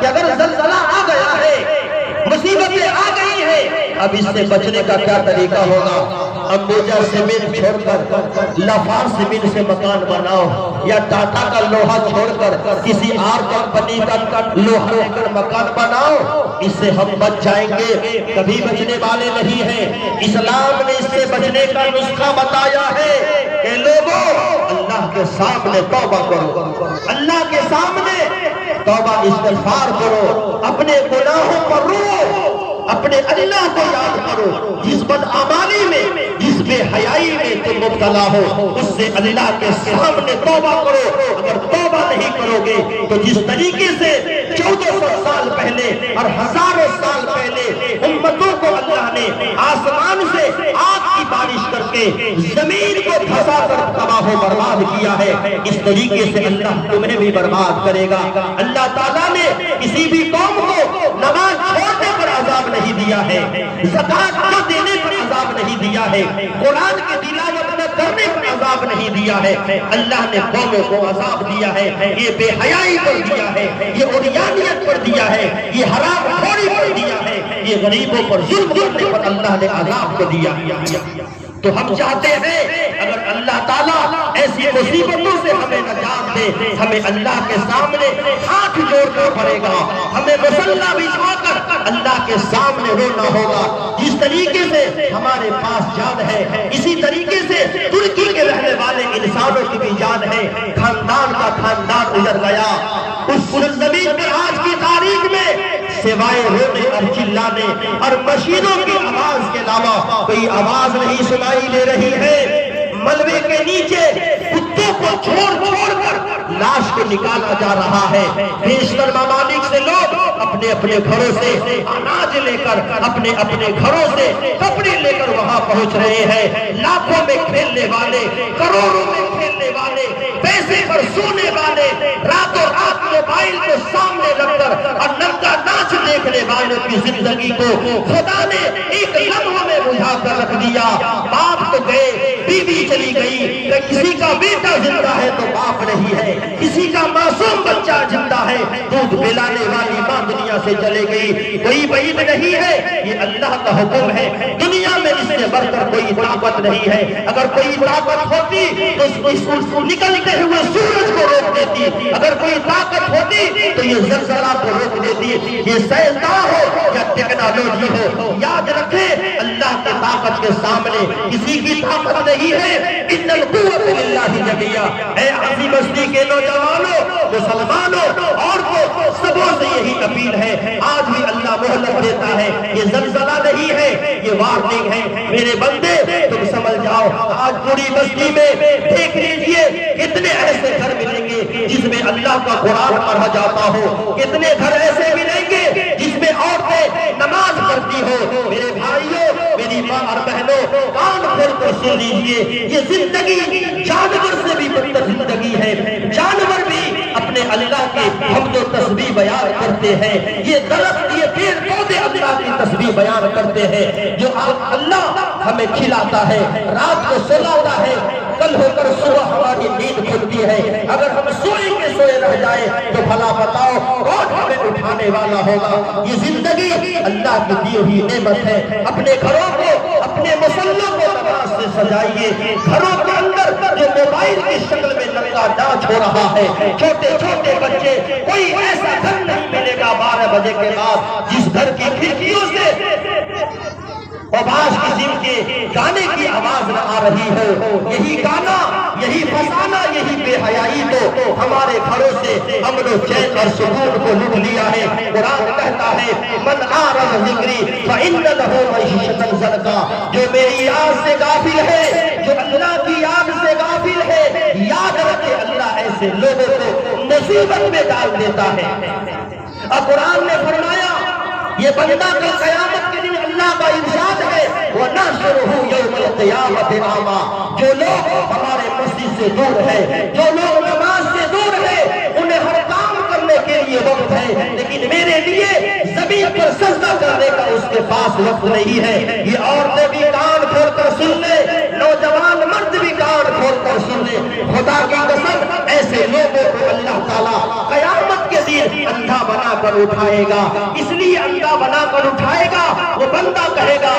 کہ اگر زلزلہ آ گیا ہے، مصیبتیں آ گئی ہیں، اب اس سے بچنے کا کیا طریقہ ہوگا؟ امبوجا سیمنٹ چھوڑ کر لافار سیمنٹ سے مکان بناؤ، یا ٹاٹا کا لوہا چھوڑ کر کسی اور کمپنی کا لوہا لے کر مکان بناؤ، اس سے ہم بچ جائیں گے، کبھی بچنے والے نہیں ہیں۔ اسلام نے اس سے بچنے کا نسخہ بتایا ہے کہ لوگوں اللہ کے سامنے توبہ کرو، اللہ کے سامنے توبہ استغفار کرو، اپنے گناہوں پر رو، اپنے اللہ کو یاد کرو، جس بدعمالی میں، جس بے حیائی میں تم مبتلا ہو، اس سے اللہ کے سامنے توبہ کرو۔ اگر توبہ نہیں کرو گے تو جس طریقے سے 1400 سال پہلے اور ہزاروں سال پہلے امتوں کو اللہ نے آسمان سے آگ کی بارش کر کے زمین کو دھسا کر تباہ و برباد کیا ہے، اس طریقے سے اللہ تمہیں بھی برباد کرے گا۔ اللہ تعالیٰ نے کسی بھی قوم کو نماز چھوڑنے پر عذاب نہیں دیا ہے، زکوٰۃ نہ دینے پر عذاب نہیں دیا ہے، قرآن کی تلاوت نہ کرنے پر عذاب نہیں دیا ہے۔ اللہ نے قوموں کو عذاب دیا ہے، یہ بے حیائی پر دیا ہے، یہ عریانیت پر دیا ہے، یہ حرام خوری پر دیا ہے، یہ غریبوں پر ظلم کرنے پر اللہ نے عذاب کو دیا۔ تو ہم چاہتے ہیں اگر اللہ تعالیٰ ایسی مصیبتوں سے ہمیں نجات دے، ہمیں اللہ کے سامنے ہاتھ جوڑنا پڑے گا، ہمیں مصلی بچھا کر اللہ کے سامنے رونا ہوگا۔ جس طریقے سے ہمارے پاس جان ہے، اسی طریقے سے ترکی کے رہنے والے انسانوں کی بھی جان ہے، خاندان کا خاندان اجڑ گیا۔ اس زمین پر آج کی تاریخ میں سوائے رونے اور چلانے اور مشینوں کی آواز کے علاوہ کوئی آواز نہیں سنائی دے رہی ہے۔ ملبے کے نیچے کتوں کو چھوڑ چھوڑ کر لاش کو نکالا جا رہا ہے۔ بیشتر ممالک سے لوگ اپنے اپنے گھروں سے اناج لے کر، اپنے اپنے گھروں سے کپڑے لے کر وہاں پہنچ رہے ہیں۔ لاکھوں میں کھیلنے والے، کروڑوں میں کھیلنے والے، پیسے پر سونے والے، راتوں رات موبائل کو سامنے رکھ کر اور ننگا ناچ دیکھنے والوں کی زندگی کو خدا نے ایک لمحہ میں بجھا کر رکھ دیا۔ باپ تو گئے، بیوی چلی گئی، کسی کا بیٹا زندہ ہے تو باپ نہیں ہے، کسی کا معصوم بچہ زندہ ہے، دودھ پلانے والی ماں دنیا سے چلے گئی۔ کوئی بعید نہیں ہے، یہ اللہ کا حکم ہے۔ دنیا میں اس سے بڑھ کر کوئی طاقت نہیں ہے۔ اگر کوئی طاقت ہوتی تو اس نکلتے ہوئے سورج کو روک دیتی، اگر کوئی طاقت ہوتی تو یہ زلزلہ کو روک دیتی۔ یہ سائنسداں ہو یا ٹیکنالوجی ہو، یاد رکھیں اللہ کی طاقت کے سامنے کسی کی طاقت نہیں ہے۔ ان القوت للہ جميعا۔ اے عظیم بستی کے نوجوانوں، مسلمانوں، عورتوں، سبوں سے یہی اپیل ہے، آج بھی اللہ مہلت دیتا ہے، یہ زلزلہ نہیں ہے، یہ وارننگ ہے۔ میرے بندے تم سمجھ جاؤ، آج پوری بستی میں دیکھ لیجئے کتنے ایسے گھر ملیں گے جس میں اللہ کا قرآن پڑھا جاتا ہو، کتنے گھر ایسے ملیں گے جس میں عورتیں نماز پڑھتی ہو۔ میرے بھائیوں، میری ماں اور بہنوں، کان کھول کر سن لیجئے، یہ زندگی جانور سے بھی بدتر زندگی ہے۔ جانور بھی اپنے اللہ کی حمد و تسبیح بیان کرتے ہیں، یہ درخت، یہ پیڑ پودے اللہ کی تسبیح بیان کرتے ہیں۔ جو اللہ ہمیں کھلاتا ہے، رات کو سلاتا ہے، کل ہو کر صبح ہماری نیند کھلتی ہے۔ اگر ہم سوئے کے سوئے رہ جائیں تو بھلا بتاؤ کون ہمیں اٹھانے والا ہوگا؟ یہ زندگی اللہ کی دی ہوئی نعمت ہے۔ اپنے گھروں کو، اپنے مسلوں کو نماز سے سجائیے۔ گھروں کے اندر جو موبائل کی شکل میں ننگا ناچ ہو رہا ہے، چھوٹے چھوٹے بچے، کوئی ایسا گھر نہیں ملے گا 12 بجے کے بعد جس گھر کی کھڑکیوں سے آواز قسم کے گانے کی آواز نہ آ رہی ہو۔ یہی گانا، یہی فسانہ، یہی بے حیائی تو ہمارے گھروں سے امن و چین اور سکون کو لوٹ لیا ہے۔ قرآن کہتا ہے من اعرض ذکری فإن له معیشة ضنکا۔ جو میری یاد سے غافل ہے، جو اللہ کی یاد سے غافل ہے، یاد رکھے اللہ ایسے لوگوں کو مصیبت میں ڈال دیتا ہے۔ اور قرآن نے فرمایا یہ بندہ کل قیامت کے دن اللہ کا ارشاد ہے وَنَحْشُرُهُ يَوْمَ الْقِيَامَةِ أَعْمَىٰ۔ جو لوگ ہمارے مسجد سے دور ہے، جو لوگ نماز سے دور ہے، انہیں ہر کام کرنے کے لیے وقت ہے، لیکن میرے لیے زمین پر سجدہ کرنے کا اس کے پاس وقت نہیں ہے۔ یہ عورتیں بھی کان کھول کر سن لے، نوجوان مرد بھی کان کھول کر سن لے، خدا کی قسم ایسے لوگوں کو اللہ تعالیٰ قیامت کے دن اندھا بنا بنا کر اٹھائے گا، اس لیے اندھا بنا کر اٹھائے گا۔ وہ بندہ کہے گا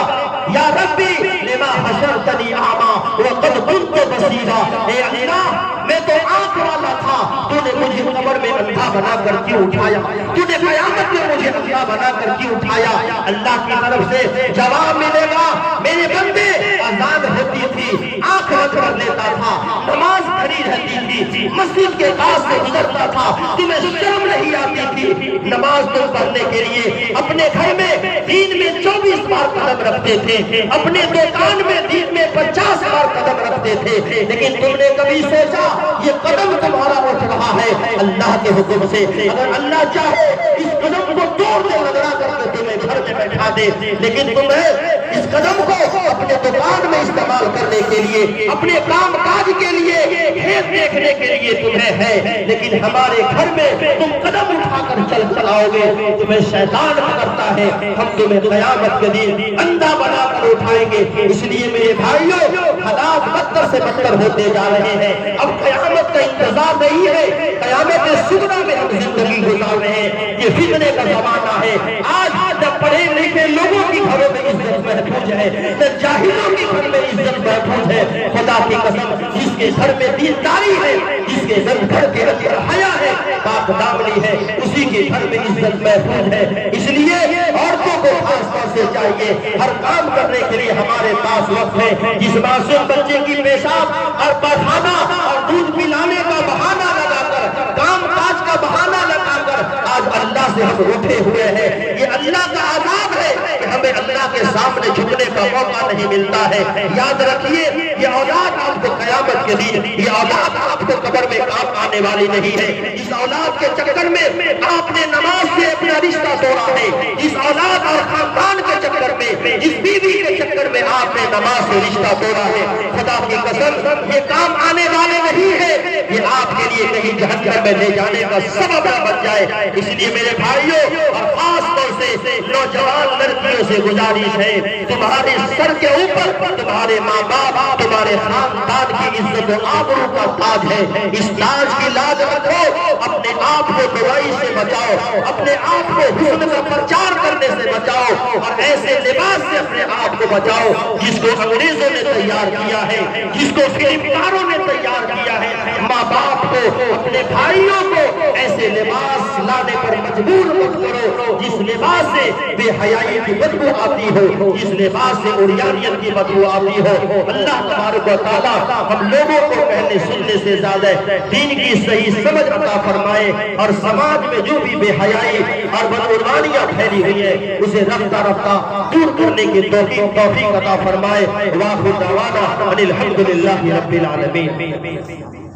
یا ربی لما حشرتنی اعمی وقد كنت بصیرا، اے اللہ میں تو آنکھ والا تھا، تو نے مجھے قبر میں اندھا بنا کر کیوں اٹھایا، تو نے قیامت میں مجھے اندھا بنا کر کیوں اٹھایا؟ اللہ کی طرف سے جواب ملے گا، میرے بندے اذان ہوتی تھی آنکھ بند کر لیتا تھا، نماز کھڑی رہتی تھی، مسجد کے پاس سے گزرتا تھا، تمہیں شرم نہیں آتی تھی؟ نماز تم پڑھنے کے لیے اپنے گھر میں دن میں 24 بار قدم رکھتے تھے، اپنے دکان میں دن میں 50 بار قدم رکھتے تھے، لیکن تم نے کبھی سوچا یہ قدم تمہارا اٹھ رہا ہے اللہ کے حکم سے؟ اگر اللہ چاہے اس قدم کو توڑ دے، رگڑا کر کے تمہیں گھر میں بیٹھا دے، لیکن تمہیں اس قدم کو اپنے دکان میں استعمال کرنے کے لیے، اپنے کام کاج کے لیے، کھیت دیکھنے کے لیے تمہیں ہے، لیکن ہمارے گھر میں تم قدم اٹھا کر چل آؤ گے، تمہیں شیطان کرتا ہے ہم تمہیں قیامت کے دن اندھا بنا کر اٹھائیں گے۔ اس لیے میرے بھائیوں حالات بدتر سے بدتر ہوتے جا رہے ہیں، اب قیامت کا انتظار نہیں ہے، قیامت صغریٰ میں ہم زندگی گزار رہے ہیں، یہ فتنے کا زمانہ ہے۔ آج جب پڑھے لکھے لوگوں کی گھروں میں عزت محفوظ ہے، جب جاہلوں کی گھر میں عزت محفوظ ہے، خدا کی قسم جس کے گھر میں دینداری ہے، جس کے گھر کے اندر حیا ہے، پاک دامنی ہے، اسی کے گھر میں عزت محفوظ ہے۔ اس لیے عورتوں کو خاص طور سے چاہیے ہر کام کرنے کے لیے ہمارے پاس وقت ہے، جس معصوم بچے کی پیشاب اور پخانہ اور دودھ پلانے کا بہانہ لگا کر، کام کاج کا بہانہ لگا کر آج اللہ سے ہم اٹھے ہوئے ہیں، یہ اللہ کا عذاب ہے کہ ہمیں اللہ کے سامنے جھکنے کا موقع نہیں ملتا ہے۔ یاد رکھیے یہ اولاد آپ کو قیامت کے دن، یہ اولاد آپ کو قبر میں کام آنے والی نہیں ہے۔ اس اولاد کے چکر میں آپ نے نماز سے اپنا رشتہ توڑا ہے، اس اولاد اور خاندان کے چکر میں، اس بیوی کے چکر میں آپ نے نماز سے رشتہ توڑا ہے۔ خدا کی قسم یہ کام آنے والے نہیں ہے، یہ آپ کے لیے کہیں جہنم میں لے جانے کا سبب نہ بن جائے۔ اس لیے میرے بھائیوں اور خاص طور سے نوجوان لڑکیوں سے گزارش ہے، تمہارے سر کے اوپر تمہارے ماں باپ، تمہارے خاندان کی عزت و آبرو کا تاج ہے، اس تاج کی لاج رکھو، اپنے آپ کو برائی سے بچاؤ، اپنے آپ کو حسن کا پرچار کرنے سے بچاؤ، اور ایسے لباس سے اپنے آپ کو بچاؤ جس کو انگریزوں نے تیار کیا ہے، جس کو فلمکاروں نے تیار کیا ہے۔ ماں باپ کو، اپنے بھائیوں کو ایسے لباس لانے پر مجبور مت کرو جس لباس سے بے حیائی کی بدبو آتی ہو، جس لباس سے عریانیت کی بدبو آتی ہو۔ اللہ تبارک و تعالیٰ ہم لوگوں کو کہنے سننے سے زیادہ دین کی صحیح سمجھ عطا فرمائے، اور سماج میں جو بھی بے حیائی اور بدعنوانیاں پھیلی ہوئی ہے اسے رفتہ رفتہ دور کرنے کی توفیق عطا فرمائے۔ وآخر دعوانا ان الحمد للہ رب العالمین۔